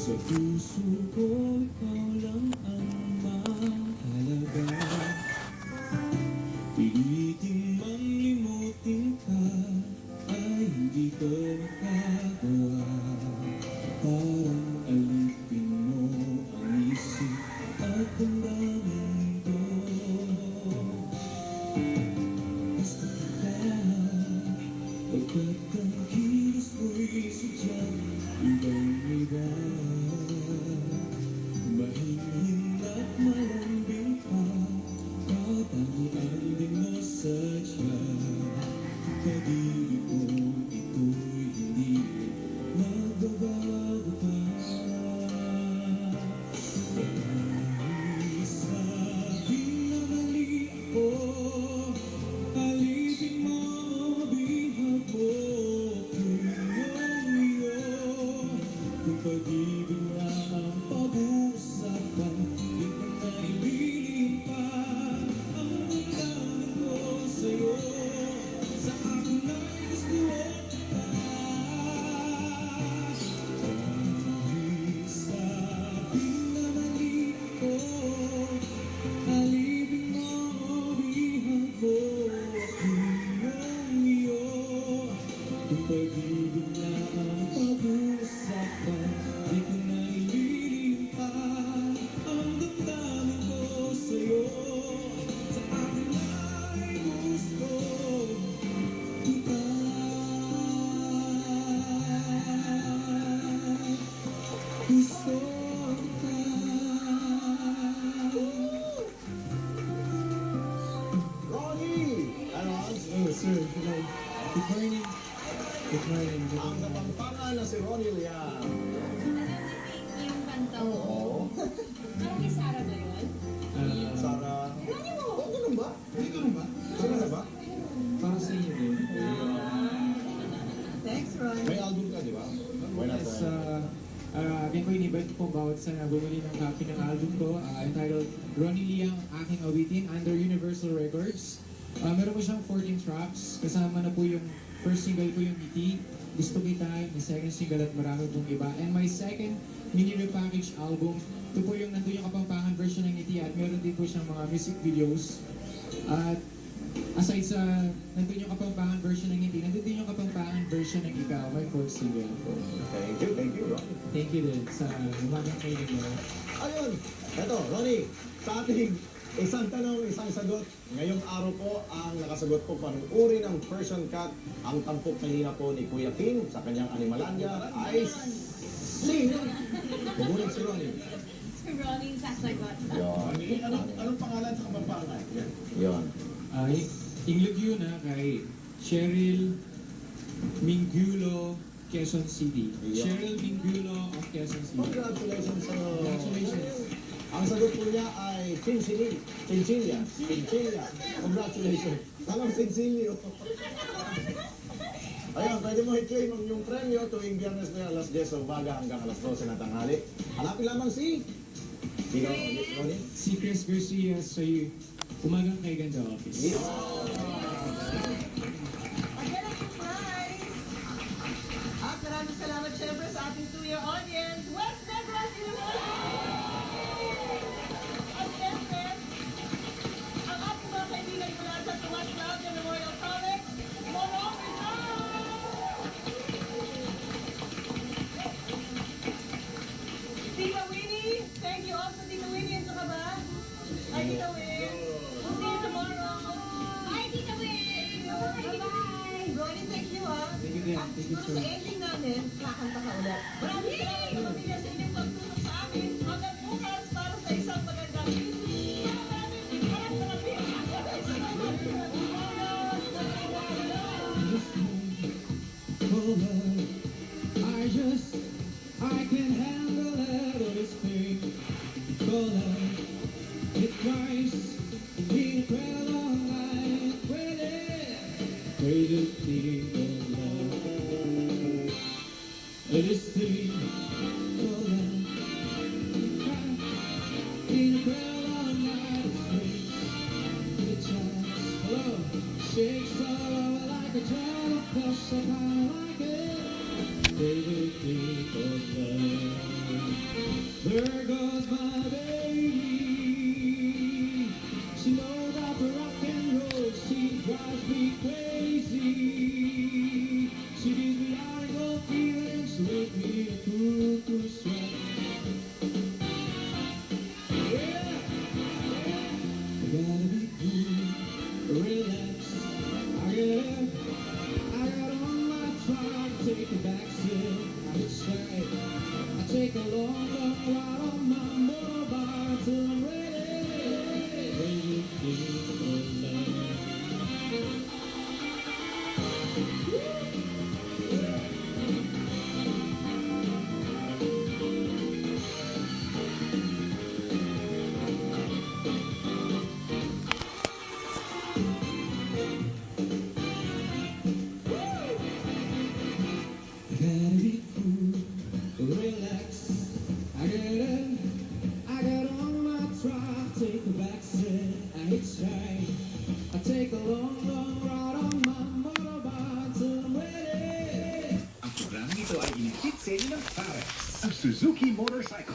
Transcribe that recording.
Sa puso ko, ikaw lang ang mahalaga. Piliting mang limutin ka ay hindi ko makagawa. Parang alipin mo ang isip at damdamin ko. Gusto kita pagkat ang kilos mo'y sadyang ibang-iba. Mahinhin at malambing pa, katangian din mo sadya. Pag-ibig ko ito'y hindi magbabago pa. Dahil sabing na mali ako, alipin mo, bihag mo, iyo. Kung pag-ibig na ang pag-uusapan, di ko na ibilin pa ang damdamin ko sa'yo. Sa akin ay gusto kita. Dahil sabing na mali ako, alipin mo, bihag mo, iyo. Kung pag-ibig na ang pag-uusapan, di ko na ibilin pa ang damdamin ko sa'yo. Sa akin ay gusto kita. Gusto kita. Ronnie! Ano? Oh, sir. Hello. Good morning. Good morning. Good Ang morning. kapampangan na si Ronnie Liang. Yung kanta mo. Oo. Parang kay Sarah ba yun? Sarah. Ronnie mo! Oo, ganun ba? Hindi ganun ba? Sino na ba? Para sa inyo din. Thanks, Ron. May album ka, di ba? Why not? Yes, again po in-invite po bawat sa bumili ng copy ng album ko entitled Ronnie Liang, Aking Awitin under Universal Records. Meron po siyang 14 tracks. Kasama na po yung first single ko yung Ngiti, Gusto Kita, yung second single at marami pong iba. And my second mini repackaged album, ito po yung nandun yung Kapampangan version ng Ngiti at meron din po siyang mga music videos. At aside sa nandun yung Kapampangan version ng Ngiti, nandun din yung Kapampangan version ng Ikaw, my fourth single po. Thank you, Ronnie. Thank you din sa umagang kayo nyo. Ayun! Eto, Ronnie, sa ating isang tanong, isang sagot. Ngayong araw po, ang nakasagot po panuuri ng Persian Cat, ang tampok kanina po ni Kuya King sa kanyang Animalandia ay sing! Bumulig si Ronnie. Si Ronnie sasagot. Yun. Anong pangalan sa Kapampangan? Yun. Inglog yun kay Cheryl Mingulo, Quezon City. Yeah. Cheryl Mingulo of Quezon City. Congratulations sa... Congratulations. Ang sagot po niya ay Chinchilla. Congratulations. Anong Chinchillo? Ayan, pwede mo i-claim ang iyong premyo tuwing Biyernes na alas 10 sa umaga hanggang alas 12 ng tanghali. Hanapin lamang si... Sino? Ronnie? Si Chris Garcia sa Umagang Kay Ganda Office. Yes. Again, ang prize. At maraming salamat syempre sa ating 2-year audience, West Negros University! At syempre, ang ating mga kaibigan mula sa Tomas Claudia Memorial College, Morong Rizal! Tita Winnie, thank you also Tita Winnie. At saka ba? Ay, Tita Win. We'll see you tomorrow. Bye, Tita Win. Bye-bye. Ronnie, thank you ha. Thank you din. At Thank you, siguro sir. sa ending namin, kakanta ka ulit. Maraming salamat pamilya sa inyong pagtulong sa amin. Hanggang bukas para sa isang magandang I can handle it, all this pain. It cries, incredible night, pray to think of love. This thing, incredible night, hello, shakes all over like a child, 'cause I kinda like it. Baby, think of love. There goes my baby. She knows how to rock and roll. She drives me crazy. She gives me article feelings. She makes me a cuckoo sweat. Yeah, I gotta be cool, relax. I got on my truck, take a back seat. I hit straight. I take a long ride on my motorbike till I'm ready. Baby, think of love. I gotta be cool, relax. I got on my truck, take a back seat. I hit straight. I take a long ride on my motorbike till I'm ready. Ang programang ito ay inihit sa inyo ng Parex, ang Suzuki Motorcycle.